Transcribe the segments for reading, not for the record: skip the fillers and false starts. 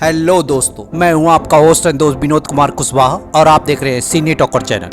Hello दोस्तों, मैं हूं आपका होस्ट एंड दोस्त विनोद कुमार कुशवाहा और आप देख रहे हैं सिने टॉकर चैनल।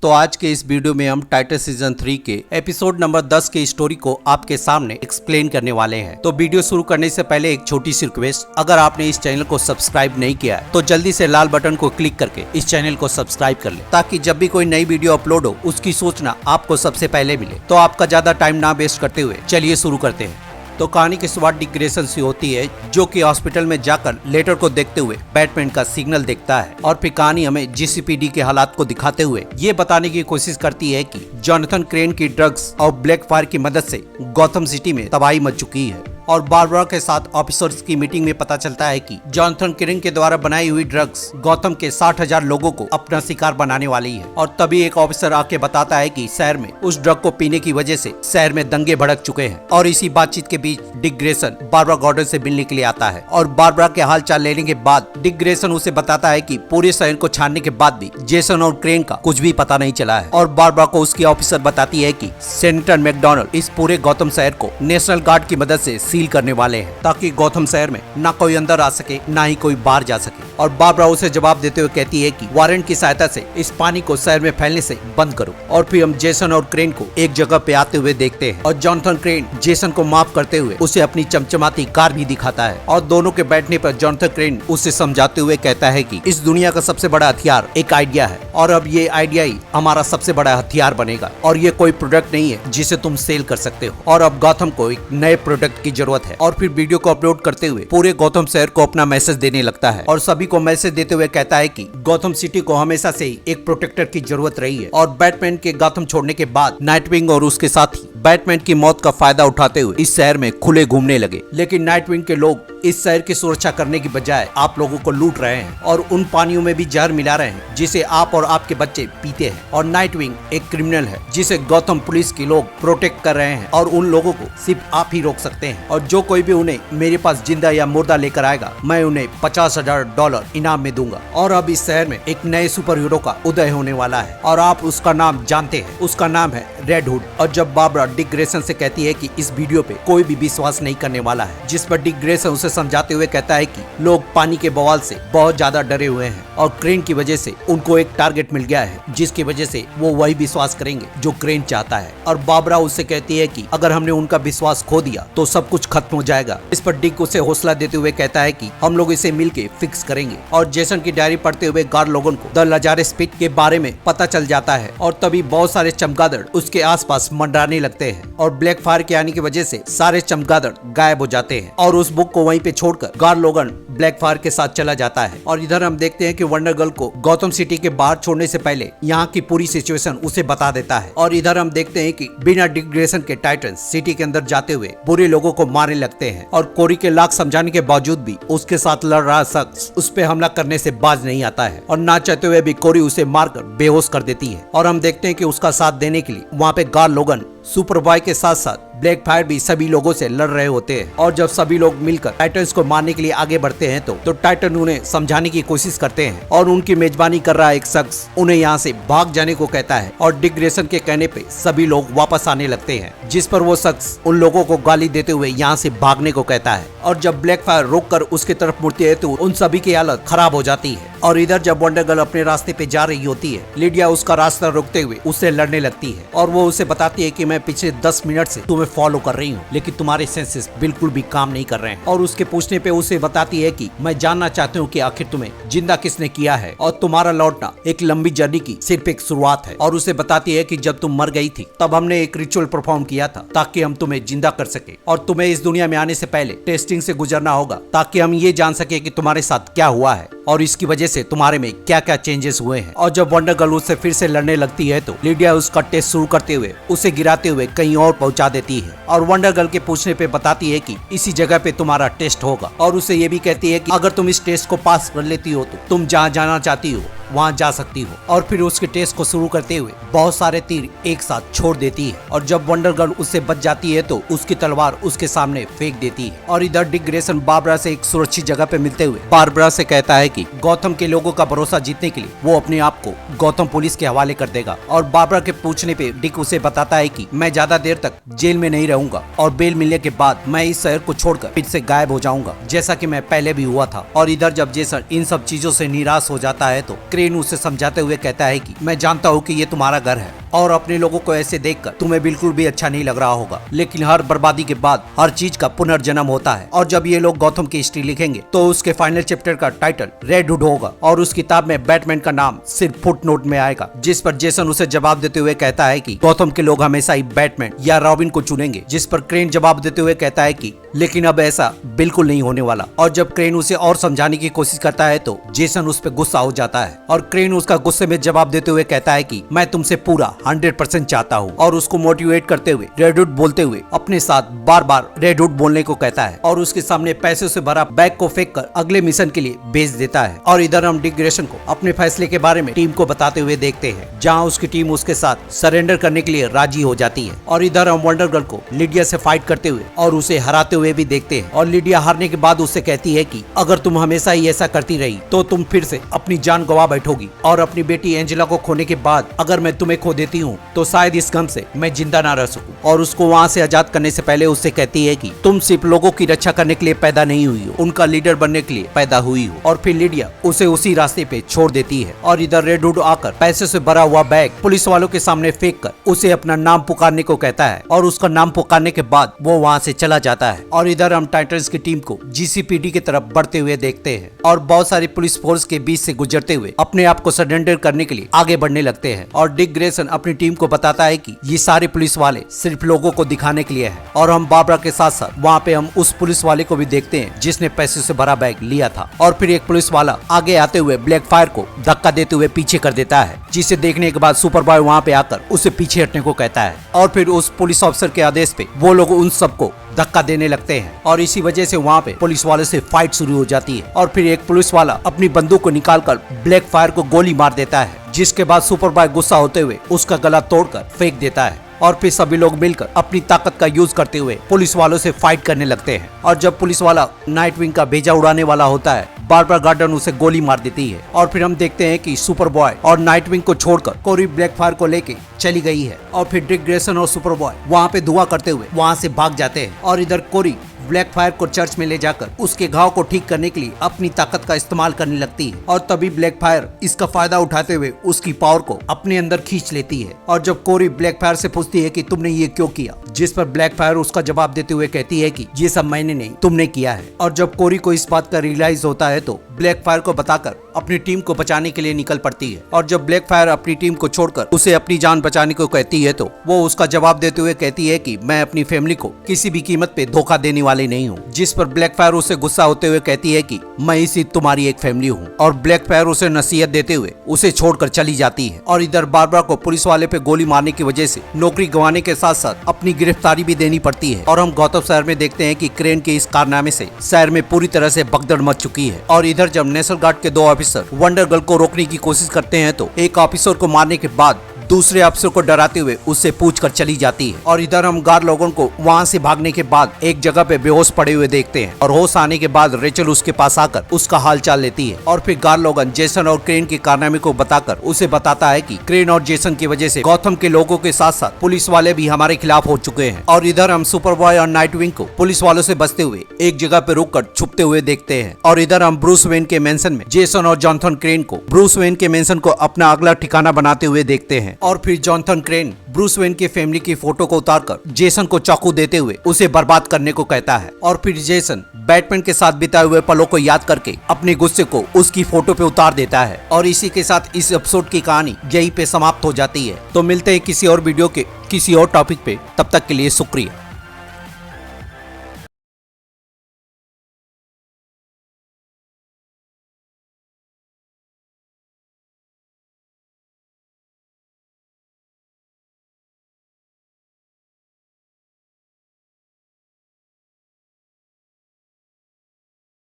तो आज के इस वीडियो में हम टाइटन सीजन 3 के एपिसोड नंबर 10 के स्टोरी को आपके सामने एक्सप्लेन करने वाले हैं। तो वीडियो शुरू करने से पहले एक छोटी सी रिक्वेस्ट, अगर आपने इस चैनल को सब्सक्राइब नहीं किया है तो जल्दी से लाल बटन को क्लिक करके इस चैनल को सब्सक्राइब कर ले, ताकि जब भी कोई नई वीडियो अपलोड हो उसकी सूचना आपको सबसे पहले मिले। तो आपका ज्यादा टाइम ना वेस्ट करते हुए चलिए शुरू करते हैं। तो कहानी की शुरुआत डिक ग्रेसन से होती है, जो कि हॉस्पिटल में जाकर लेटर को देखते हुए बैटमैन का सिग्नल देखता है और फिर कहानी हमें जीसीपीडी के हालात को दिखाते हुए ये बताने की कोशिश करती है कि जॉनथन क्रेन की ड्रग्स और ब्लैक फायर की मदद से गौथम सिटी में तबाही मच चुकी है। और बारबरा के साथ ऑफिसर्स की मीटिंग में पता चलता है कि जॉनथन क्रेन के द्वारा बनाई हुई ड्रग्स गौथम के 60,000 लोगों को अपना शिकार बनाने वाली है। और तभी एक ऑफिसर आके बताता है कि शहर में उस ड्रग को पीने की वजह से शहर में दंगे भड़क चुके हैं। और इसी बातचीत के बीच डिक ग्रेसन बारबरा गॉर्डन से मिलने के लिए आता है और बारबरा के हाल चाल लेने के बाद डिक ग्रेसन उसे बताता है कि पूरे शहर को छानने के बाद भी जेसन और क्रेन का कुछ भी पता नहीं चला है। और बारबरा को उसकी ऑफिसर बताती है कि सेनेटर मैकडोनाल्ड इस पूरे गौथम शहर को नेशनल गार्ड की मदद से सील करने वाले हैं, ताकि गौथम शहर में ना कोई अंदर आ सके ना ही कोई बाहर जा सके। और बारबरा उसे जवाब देते हुए कहती है कि वारंट की सहायता से इस पानी को शहर में फैलने से बंद करो। और फिर हम जेसन और क्रेन को एक जगह पे आते हुए देखते हैं और जॉनथन क्रेन जेसन को माफ करते हुए उसे अपनी चमचमाती कार भी दिखाता है। और दोनों के बैठने पर जॉनथन क्रेन उसे समझाते हुए कहता है कि इस दुनिया का सबसे बड़ा हथियार एक आइडिया है और अब ये आइडिया ही हमारा सबसे बड़ा हथियार बनेगा और ये कोई प्रोडक्ट नहीं है जिसे तुम सेल कर सकते हो। और अब गौथम को एक नए प्रोडक्ट की जरूरत है। और फिर वीडियो को अपलोड करते हुए पूरे गौथम शहर को अपना मैसेज देने लगता है और सभी को मैसेज देते हुए कहता है कि गौथम सिटी को हमेशा से ही एक प्रोटेक्टर की जरूरत रही है। और बैटमैन के गौथम छोड़ने के बाद नाइटविंग और उसके साथी बैटमैन की मौत का फायदा उठाते हुए इस शहर में खुले घूमने लगे। लेकिन नाइटविंग के लोग इस शहर की सुरक्षा करने की बजाय आप लोगों को लूट रहे हैं और उन पानियों में भी जहर मिला रहे हैं जिसे आप और आपके बच्चे पीते हैं। और नाइटविंग एक क्रिमिनल है जिसे गौथम पुलिस के लोग प्रोटेक्ट कर रहे हैं और उन लोगों को सिर्फ आप ही रोक सकते हैं। और जो कोई भी उन्हें मेरे पास जिंदा या मुर्दा लेकर आएगा, मैं उन्हें $50,000 इनाम में दूंगा। और अब इस शहर में एक नए सुपर हीरो का उदय होने वाला है और आप उसका नाम जानते हैं, उसका नाम है रेड हुड। और जब बारबरा डिक ग्रेसन से कहती है कि इस वीडियो पे कोई भी विश्वास नहीं करने वाला है, जिस पर डिक ग्रेसन उसे समझाते हुए कहता है कि लोग पानी के बवाल से बहुत ज्यादा डरे हुए हैं और क्रेन की वजह से उनको एक टारगेट मिल गया है जिसकी वजह से वो वही विश्वास करेंगे जो क्रेन चाहता है। और बारबरा उससे कहती है कि अगर हमने उनका विश्वास खो दिया तो सब कुछ खत्म हो जाएगा। इस पर डिक उसे हौसला देते हुए कहता है कि हम लोग इसे मिलके फिक्स करेंगे। और जेसन की डायरी पढ़ते हुए गार्ड लोगों को द लजारेस पिट के बारे में पता चल जाता है और तभी बहुत सारे चमगादड़ उसके आसपास मंडराने लगते हैं और ब्लैक फायर के आने की वजह से सारे चमगादड़ गायब हो जाते हैं। और उस बुक को वहीं पे छोड़कर गार्ड लोगन ब्लैक फायर के साथ चला जाता है। और इधर हम देखते हैं कि वंडर गर्ल को गौथम सिटी के बाहर छोड़ने से पहले यहाँ की पूरी सिचुएशन उसे बता देता है। और इधर हम देखते हैं कि बिना डिक ग्रेसन के टाइटन सिटी के अंदर जाते हुए बुरे लोगों को मारने लगते हैं और कोरी के लाख समझाने के बावजूद भी उसके साथ लड़ रहा शख्स उस पे हमला करने से बाज नहीं आता है और ना चाहते हुए भी कोरी उसे मारकर बेहोश कर देती है। और हम देखते हैं कि उसका साथ देने के लिए वहाँ पे गार्ड लोगन सुपर बॉय के साथ साथ ब्लैक फायर भी सभी लोगों से लड़ रहे होते हैं। और जब सभी लोग मिलकर टाइटन्स को मारने के लिए आगे बढ़ते हैं तो टाइटन उन्हें समझाने की कोशिश करते हैं और उनकी मेजबानी कर रहा एक शख्स उन्हें यहाँ से भाग जाने को कहता है। और डिक ग्रेसन के कहने पे सभी लोग वापस आने लगते हैं, जिस पर वो शख्स उन लोगों को गाली देते हुए यहाँ से भागने को कहता है। और जब ब्लैक फायर रोक कर उसकी तरफ मुड़ती है तो उन सभी की हालत खराब हो जाती है। और इधर जब वंडर गर्ल अपने रास्ते पे जा रही होती है, लिडिया उसका रास्ता रोकते हुए उससे लड़ने लगती है और वो उसे बताती है कि मैं पिछले 10 मिनट से तुम्हें फॉलो कर रही हूँ, लेकिन तुम्हारे सेंसेस बिल्कुल भी काम नहीं कर रहे हैं। और उसके पूछने पे उसे बताती है कि मैं जानना चाहती हूँ कि आखिर तुम्हें जिंदा किसने किया है और तुम्हारा लौटना एक लंबी जर्नी की सिर्फ एक शुरुआत है। और उसे बताती है कि जब तुम मर गई थी तब हमने एक रिचुअल परफॉर्म किया था ताकि हम तुम्हें जिंदा कर सके और तुम्हें इस दुनिया में आने से पहले टेस्टिंग से गुजरना होगा ताकि हम ये जान सके कि तुम्हारे साथ क्या हुआ है और इसकी वजह से तुम्हारे में क्या क्या चेंजेस हुए हैं। और जब वंडर गर्ल उससे फिर से लड़ने लगती है तो लिडिया उसका टेस्ट शुरू करते हुए उसे गिराते हुए कहीं और पहुंचा देती है और वंडर गर्ल के पूछने पे बताती है कि इसी जगह पे तुम्हारा टेस्ट होगा। और उसे ये भी कहती है कि अगर तुम इस टेस्ट को पास कर लेती हो तो तुम जहाँ जाना चाहती हो वहाँ जा सकती हो। और फिर उसके टेस्ट को शुरू करते हुए बहुत सारे तीर एक साथ छोड़ देती है और जब वंडर गर्ल उससे बच जाती है तो उसकी तलवार उसके सामने फेंक देती है। और इधर डिक ग्रेसन बारबरा से एक सुरक्षित जगह पे मिलते हुए बारबरा से कहता है कि गौतम के लोगों का भरोसा जीतने के लिए वो अपने आप को गौतम पुलिस के हवाले कर देगा। और बारबरा के पूछने पे डिक उसे बताता है कि मैं ज्यादा देर तक जेल में नहीं रहूंगा और बेल मिलने के बाद मैं इस शहर को छोड़कर फिर से गायब हो जाऊंगा, जैसा कि मैं पहले भी हुआ था। और इधर जब जेसन इन सब चीजों से निराश हो जाता है तो क्रेन उसे समझाते हुए कहता है कि मैं जानता हूँ कि ये तुम्हारा घर है और अपने लोगों को ऐसे देखकर तुम्हें बिल्कुल भी अच्छा नहीं लग रहा होगा, लेकिन हर बर्बादी के बाद हर चीज का पुनर्जन्म होता है। और जब ये लोग गौतम की हिस्ट्री लिखेंगे तो उसके फाइनल चैप्टर का टाइटल रेड हुड होगा और उस किताब में बैटमैन का नाम सिर्फ फुटनोट में आएगा, जिस पर जेसन उसे जवाब देते हुए कहता है कि गौतम के लोग हमेशा ही बैटमैन या रॉबिन को चुनेंगे, जिस पर क्रेन जवाब देते हुए कहता है कि लेकिन अब ऐसा बिल्कुल नहीं होने वाला। और जब क्रेन उसे और समझाने की कोशिश करता है तो जेसन उस पर गुस्सा हो जाता है और क्रेन उसका गुस्से में जवाब देते हुए कहता है कि मैं तुमसे पूरा 100% चाहता हूँ और उसको मोटिवेट करते हुए रेडवुड बोलते हुए अपने साथ बार बार रेडवुड बोलने को कहता है और उसके सामने पैसे से भरा बैग को फेंक कर अगले मिशन के लिए भेज देता है। और इधर हम डिक ग्रेसन को अपने फैसले के बारे में टीम को बताते हुए देखते हैं, जहाँ उसकी टीम उसके साथ सरेंडर करने के लिए राजी हो जाती है। और इधर हम वंडर गर्ल को लिडिया से फाइट करते हुए और उसे हराते हुए भी देखते हैं। और लिडिया हारने के बाद उससे कहती है कि अगर तुम हमेशा ही ऐसा करती रही तो तुम फिर से अपनी जान गवा बैठोगी और अपनी बेटी एंजेला को खोने के बाद अगर मैं तुम्हें खो देती हूँ तो शायद इस गम से मैं जिंदा ना रह सकूं। और उसको वहाँ से आजाद करने से पहले उससे कहती है कि तुम सिर्फ लोगों की रक्षा करने के लिए पैदा नहीं हुई हो, उनका लीडर बनने के लिए पैदा हुई हो। और फिर लिडिया उसे उसी रास्ते पे छोड़ देती है। और इधर रेडवुड आकर पैसे से भरा हुआ बैग पुलिस वालों के सामने फेंक कर उसे अपना नाम पुकारने को कहता है और उसका नाम पुकारने के बाद वो वहाँ से चला जाता है। और इधर हम टाइटंस की टीम को जीसीपीडी की तरफ बढ़ते हुए देखते हैं और बहुत सारी पुलिस फोर्स के बीच से गुजरते हुए अपने आप को सरेंडर करने के लिए आगे बढ़ने लगते हैं। और डिक ग्रेसन अपनी टीम को बताता है कि ये सारे पुलिस वाले सिर्फ लोगों को दिखाने के लिए है। और हम बारबरा के साथ साथ वहाँ पे हम उस पुलिस वाले को भी देखते हैं जिसने पैसे से भरा बैग लिया था। और फिर एक पुलिस वाला आगे आते हुए ब्लैक फायर को धक्का देते हुए पीछे कर देता है, जिसे देखने के बाद सुपर बॉय वहाँ पे आकर उसे पीछे हटने को कहता है। और फिर उस पुलिस ऑफिसर के आदेश पे वो लोग उन सबको धक्का देने लगते हैं और इसी वजह से वहाँ पे पुलिस वाले से फाइट शुरू हो जाती है। और फिर एक पुलिस वाला अपनी बंदूक को निकालकर ब्लैक फायर को गोली मार देता है, जिसके बाद सुपर बॉय गुस्सा होते हुए उसका गला तोड़कर फेंक देता है। और फिर सभी लोग मिलकर अपनी ताकत का यूज करते हुए पुलिस वालों से फाइट करने लगते हैं। और जब पुलिस वाला नाइटविंग का भेजा उड़ाने वाला होता है, बारबरा गार्डन उसे गोली मार देती है। और फिर हम देखते हैं कि सुपर बॉय और नाइटविंग को छोड़कर कोरी ब्लैक फायर को लेके चली गई है। और फिर डिक ग्रेसन और सुपर बॉय वहाँ पे धुआं करते हुए वहाँ से भाग जाते हैं। और इधर कोरी ब्लैक फायर को चर्च में ले जाकर उसके घाव को ठीक करने के लिए अपनी ताकत का इस्तेमाल करने लगती है। और तभी ब्लैक फायर इसका फायदा उठाते हुए उसकी पावर को अपने अंदर खींच लेती है। और जब कोरी ब्लैक फायर से पूछती है कि तुमने ये क्यों किया, जिस पर ब्लैक फायर उसका जवाब देते हुए कहती है कि ये सब मैंने नहीं, तुमने किया है। और जब कोरी को इस बात का रियलाइज होता है तो ब्लैक फायर को बताकर अपनी टीम को बचाने के लिए निकल पड़ती है। और जब ब्लैक फायर अपनी टीम को छोड़कर उसे अपनी जान बचाने को कहती है तो वो उसका जवाब देते हुए कहती है कि मैं अपनी फैमिली को किसी भी कीमत पे धोखा देने वाली नहीं हूँ, जिस पर ब्लैक फायर उसे गुस्सा होते हुए कहती है कि मैं इसी तुम्हारी एक फैमिली हूँ। और ब्लैक फायर उसे नसीहत देते हुए उसे छोड़कर चली जाती है। और इधर बारबरा को पुलिस वाले पे गोली मारने की वजह से नौकरी गंवाने के साथ साथ अपनी गिरफ्तारी भी देनी पड़ती है। और हम गौतम शहर में देखते हैं कि क्रेन के इस कारनामे से शहर में पूरी तरह से भगदड़ मच चुकी है। और इधर जब नेशनल गार्ड के 2 ऑफिसर वंडर गर्ल को रोकने की कोशिश करते हैं तो एक ऑफिसर को मारने के बाद दूसरे अफसर को डराते हुए उससे पूछकर चली जाती है। और इधर हम गार्ड लोगों को वहाँ से भागने के बाद एक जगह पे बेहोश पड़े हुए देखते हैं। और होश आने के बाद रेचल उसके पास आकर उसका हाल चाल लेती है। और फिर गार्ड लोगन जेसन और क्रेन के कारनामे को बताकर उसे बताता है कि क्रेन और जेसन की वजह से गौतम के लोगों के साथ साथ पुलिस वाले भी हमारे खिलाफ हो चुके हैं। और इधर हम सुपर बॉय और नाइटविंग को पुलिस वालों से बचते हुए एक जगह पे रुक कर छुपते हुए देखते हैं। और इधर हम ब्रूस वेन के मेंशन में जेसन और जॉनथन क्रेन को ब्रूस वेन के मेंशन को अपना अगला ठिकाना बनाते हुए देखते हैं। और फिर जॉनथन क्रेन ब्रूस वेन की फैमिली की फोटो को उतारकर जेसन को चाकू देते हुए उसे बर्बाद करने को कहता है। और फिर जेसन बैटमैन के साथ बिताए हुए पलों को याद करके अपने गुस्से को उसकी फोटो पे उतार देता है। और इसी के साथ इस एपिसोड की कहानी यहीं पे समाप्त हो जाती है। तो मिलते हैं किसी और वीडियो के किसी और टॉपिक पे, तब तक के लिए शुक्रिया।